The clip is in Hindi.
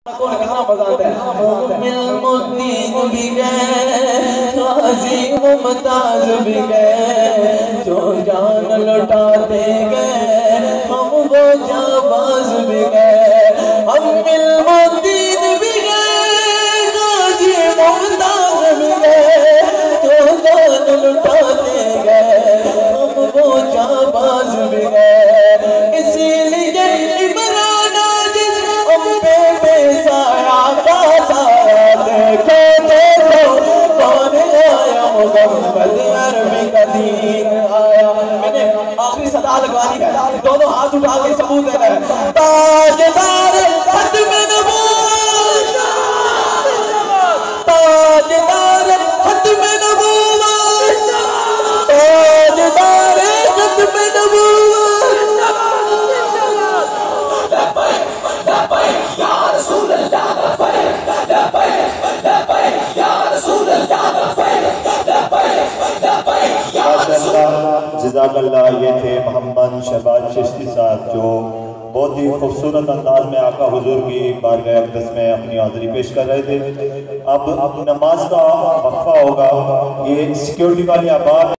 कितना मजा आता है। मुद्दीन भी गए, गाजी मुमताज भी गए, जो जान लुटाते गए हम वो जाबाज भी गए। हम मुद्दीन भी गए, गाजी मुमताज भी गए, जो जान लुटाते गए हम वो जाबाज भी गए। इसीलिए इमरान जिस अम्बे पे साया का साया, देखो देखो कौन आया, मुहम्मद अरबी का दीन आया। मैंने आखिरी सदा लगवानी है, दोनों हाथ उठा के सबूत देना है। ताजदार खत्म नबूवत, ताजदार खत्म नबूवत, ताजदार खत्म नबूवत। जज़ाकल्लाह। ये थे मोहम्मद शहबाज चिश्ती साहब, जो बहुत ही खूबसूरत अंदाज में आका हुजूर की बारगाह अक़दस में अपनी हाज़िरी पेश कर रहे थे। अब नमाज का वक्फा होगा। ये सिक्योरिटी वाले आबाद